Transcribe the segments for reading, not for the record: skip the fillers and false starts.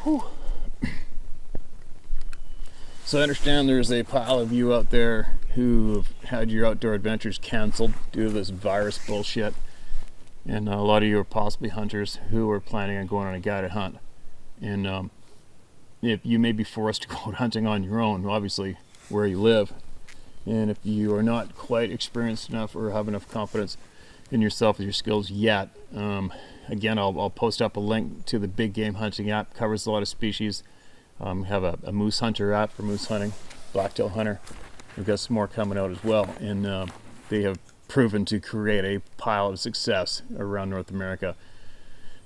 Whew. So I understand there's a pile of you out there who have had your outdoor adventures canceled due to this virus bullshit. And a lot of you are possibly hunters who are planning on going on a guided hunt. And if you may be forced to go out hunting on your own, obviously where you live, and if you are not quite experienced enough or have enough confidence in yourself and your skills yet, again, I'll post up a link to the Big Game Hunting app. Covers a lot of species. We have a moose hunter app for moose hunting, blacktail hunter. We've got some more coming out as well, and they have proven to create a pile of success around North America.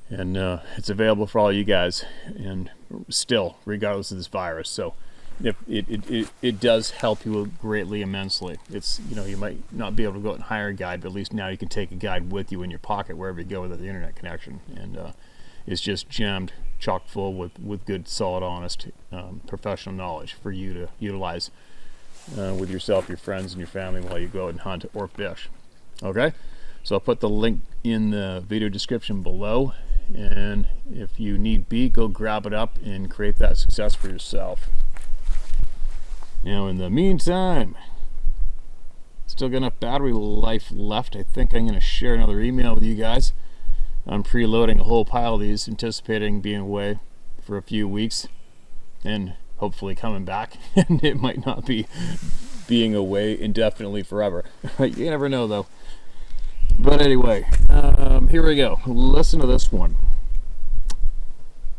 And it's available for all you guys, and still, regardless of this virus. So it does help you greatly, immensely. It's, you might not be able to go out and hire a guide, but at least now you can take a guide with you in your pocket wherever you go without the internet connection. And it's just jammed chock full with good, solid, honest, professional knowledge for you to utilize with yourself, your friends, and your family while you go out and hunt or fish. Okay? So I'll put the link in the video description below, and if you need be, go grab it up and create that success for yourself. Now, in the meantime, still got enough battery life left. I think I'm going to share another email with you guys. I'm preloading a whole pile of these, anticipating being away for a few weeks and hopefully coming back. And it might not be being away indefinitely forever. You never know, though. But anyway, here we go. Listen to this one.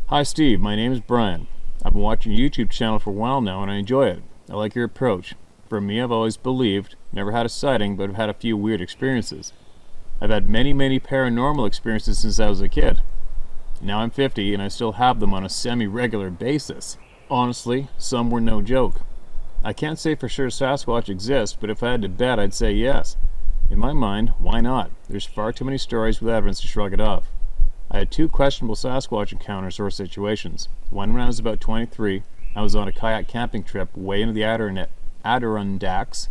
Hi, Steve. My name is Brian. I've been watching your YouTube channel for a while now, and I enjoy it. I like your approach. For me, I've always believed, never had a sighting, but I've had a few weird experiences. I've had many paranormal experiences since I was a kid. Now I'm 50, and I still have them on a semi-regular basis. Honestly, some were no joke. I can't say for sure Sasquatch exists, but if I had to bet, I'd say yes. In my mind, why not? There's far too many stories with evidence to shrug it off. I had two questionable Sasquatch encounters or situations. One when I was about 23, I was on a kayak camping trip way into the Adirondacks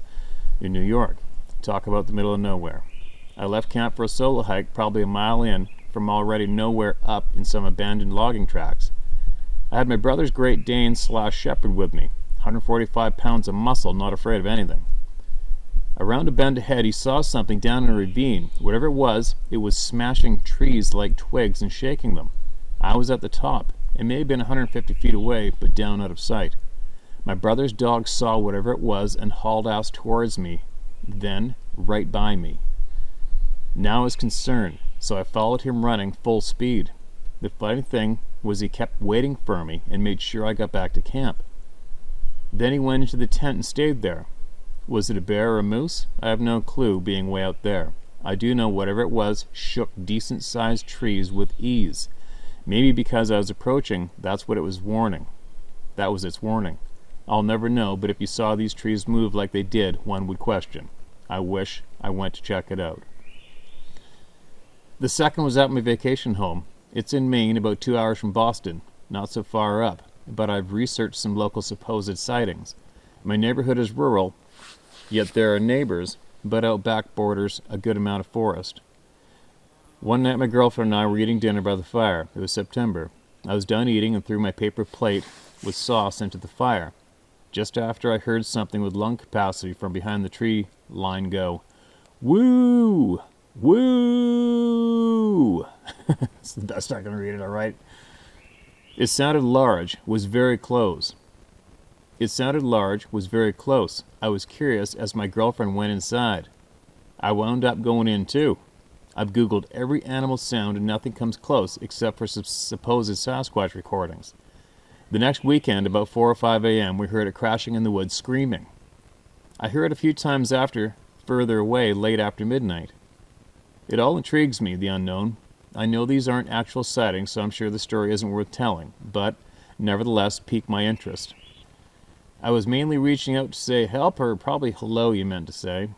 in New York. Talk about the middle of nowhere. I left camp for a solo hike probably a mile in from already nowhere up in some abandoned logging tracks. I had my brother's Great Dane / Shepherd with me, 145 pounds of muscle, not afraid of anything. Around a bend ahead, he saw something down in a ravine. Whatever it was smashing trees like twigs and shaking them. I was at the top. It may have been 150 feet away, but down out of sight. My brother's dog saw whatever it was and hauled ass towards me, then right by me. Now I was concerned, so I followed him running full speed. The funny thing was he kept waiting for me and made sure I got back to camp. Then he went into the tent and stayed there. Was it a bear or a moose? I have no clue, being way out there. I do know whatever it was shook decent-sized trees with ease. Maybe because I was approaching, that's what it was warning. That was its warning. I'll never know, but if you saw these trees move like they did, one would question. I wish I went to check it out. The second was at my vacation home. It's in Maine, about 2 hours from Boston. Not so far up, but I've researched some local supposed sightings. My neighborhood is rural, yet there are neighbors, but out back borders a good amount of forest. One night my girlfriend and I were eating dinner by the fire. It was September. I was done eating and threw my paper plate with sauce into the fire. Just after I heard something with lung capacity from behind the tree line go, "Woo! Woo!" It's the best I can read it, alright? It sounded large, was very close. I was curious as my girlfriend went inside. I wound up going in too. I've Googled every animal sound and nothing comes close except for supposed Sasquatch recordings. The next weekend, about 4 or 5 a.m., we heard it crashing in the woods, screaming. I heard it a few times further away, late after midnight. It all intrigues me, the unknown. I know these aren't actual sightings, so I'm sure the story isn't worth telling, but nevertheless piqued my interest. I was mainly reaching out to say help, or probably hello you meant to say,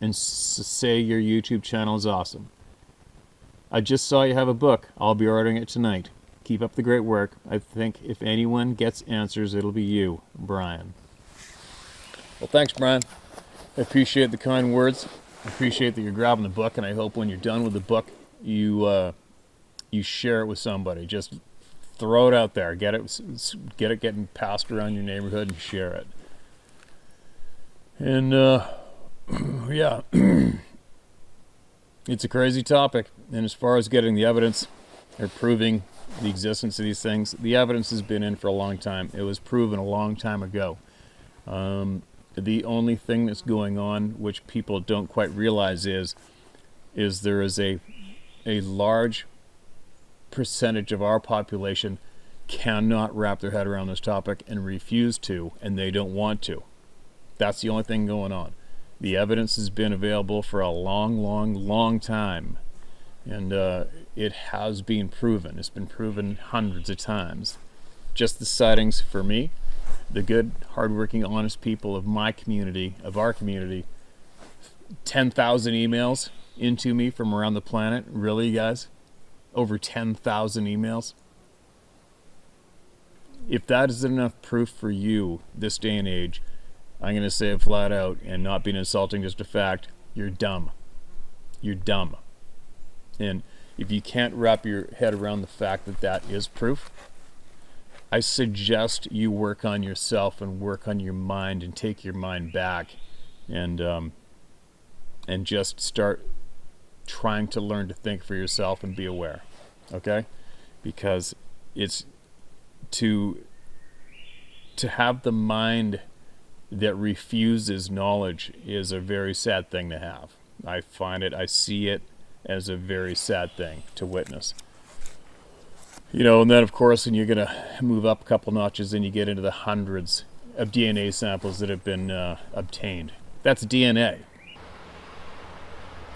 and say your YouTube channel is awesome. I just saw you have a book. I'll be ordering it tonight. Keep up the great work. I think if anyone gets answers, it'll be you, Brian. Well, thanks, Brian. I appreciate the kind words. I appreciate that you're grabbing the book, and I hope when you're done with the book, you share it with somebody. Just throw it out there. Get it getting passed around your neighborhood and share it. And yeah, it's a crazy topic. And as far as getting the evidence or proving the existence of these things, the evidence has been in for a long time. It was proven a long time ago. The only thing that's going on, which people don't quite realize, is there is a large percentage of our population cannot wrap their head around this topic and refuse to, and they don't want to. That's the only thing going on. The evidence has been available for a long time, and it has been proven. It's been proven hundreds of times. Just the sightings for me, the good, hardworking, honest people of my community, of our community, 10,000 emails into me from around the planet. Really, guys? Over 10,000 emails? If that isn't enough proof for you this day and age, I'm going to say it flat out and not being insulting, just a fact, you're dumb. You're dumb. And if you can't wrap your head around the fact that that is proof, I suggest you work on yourself and work on your mind and take your mind back and just start trying to learn to think for yourself and be aware, okay? Because it's to have the mind that refuses knowledge is a very sad thing to have. I see it as a very sad thing to witness. You know, and then of course, when you're going to move up a couple notches and you get into the hundreds of DNA samples that have been obtained. That's DNA.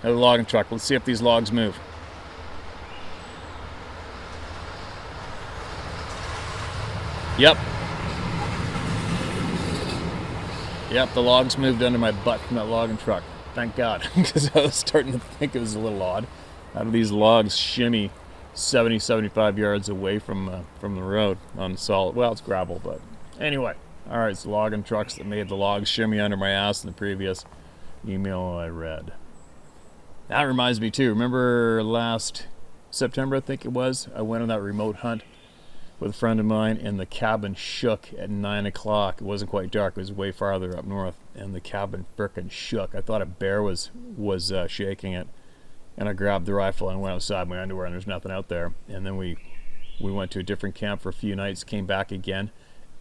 Another logging truck. Let's see if these logs move. Yep, the logs moved under my butt from that logging truck. Thank God, because I was starting to think it was a little odd. How do these logs shimmy 75 yards away from the road on solid? Well, it's gravel, but anyway. All right, it's the logging trucks that made the logs shimmy under my ass in the previous email I read. That reminds me too. Remember last September, I think it was, I went on that remote hunt with a friend of mine, and the cabin shook at 9 o'clock. It wasn't quite dark. It was way farther up north, and the cabin frickin' shook. I thought a bear was shaking it, and I grabbed the rifle and went outside in my underwear, and there's nothing out there. And then we went to a different camp for a few nights, came back again,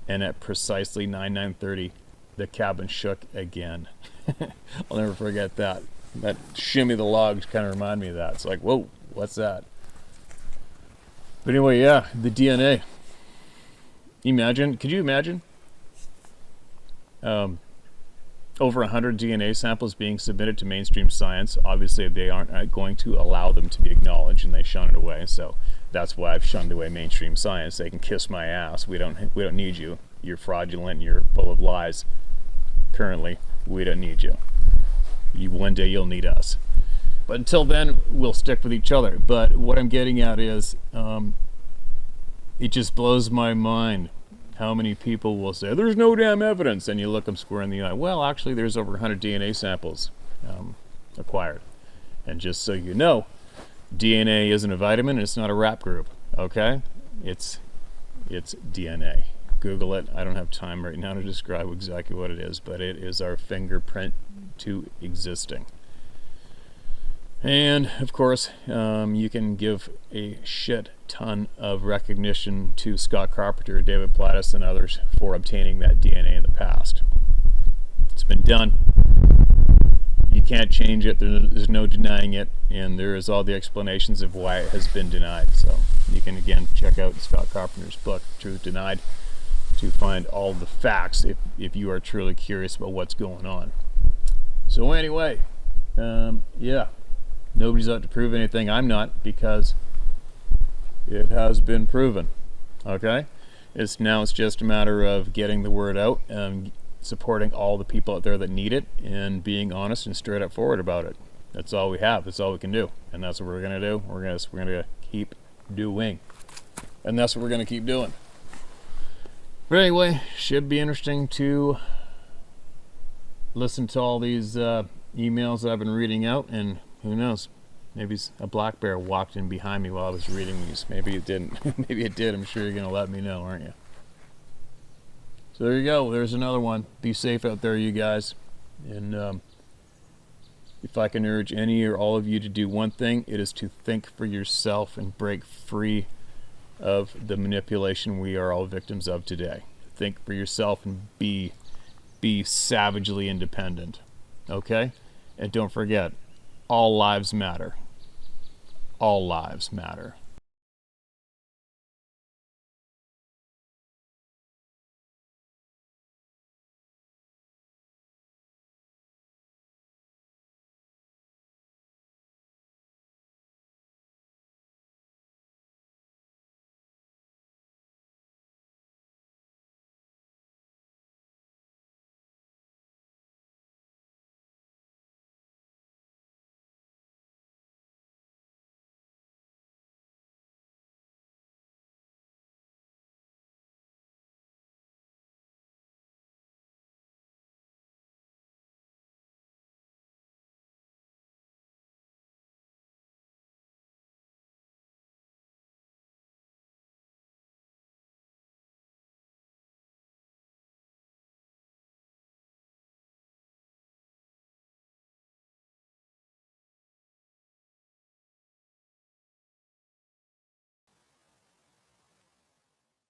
and at precisely 9:30, the cabin shook again. I'll never forget that. That shimmy of the logs kind of reminded me of that. It's like, whoa, what's that? But anyway, yeah, the DNA. Could you imagine over 100 DNA samples being submitted to mainstream science? Obviously, they aren't going to allow them to be acknowledged, and they shun it away. So that's why I've shunned away mainstream science. They can kiss my ass. We don't need you. You're fraudulent. You're full of lies. Currently, we don't need you. One day you'll need us. But until then, we'll stick with each other. But what I'm getting at is, it just blows my mind how many people will say, there's no damn evidence. And you look them square in the eye. Well, actually, there's over 100 DNA samples acquired. And just so you know, DNA isn't a vitamin. It's not a rap group. Okay? It's DNA. Google it. I don't have time right now to describe exactly what it is, but it is our fingerprint to existing. And of course, you can give a shit ton of recognition to Scott Carpenter, David Plattis, and others for obtaining that DNA in the past. It's been done. You can't change it. There's no denying it, and there is all the explanations of why it has been denied. So you can again check out Scott Carpenter's book, Truth Denied, to find all the facts if you are truly curious about what's going on. So anyway, yeah. Nobody's out to prove anything. I'm not, because it has been proven. Okay? It's just a matter of getting the word out and supporting all the people out there that need it and being honest and straight up forward about it. That's all we have. That's all we can do. And that's what we're going to do. We're going to keep doing. And that's what we're going to keep doing. But anyway, should be interesting to listen to all these emails that I've been reading out, and who knows, Maybe a black bear walked in behind me while I was reading these. Maybe it didn't. Maybe it did. I'm sure you're going to let me know, aren't you? So there you go. There's another one. Be safe out there, you guys. And if I can urge any or all of you to do one thing, it is to think for yourself and break free of the manipulation we are all victims of today. Think for yourself and be savagely independent. Okay? And don't forget, all lives matter. All lives matter.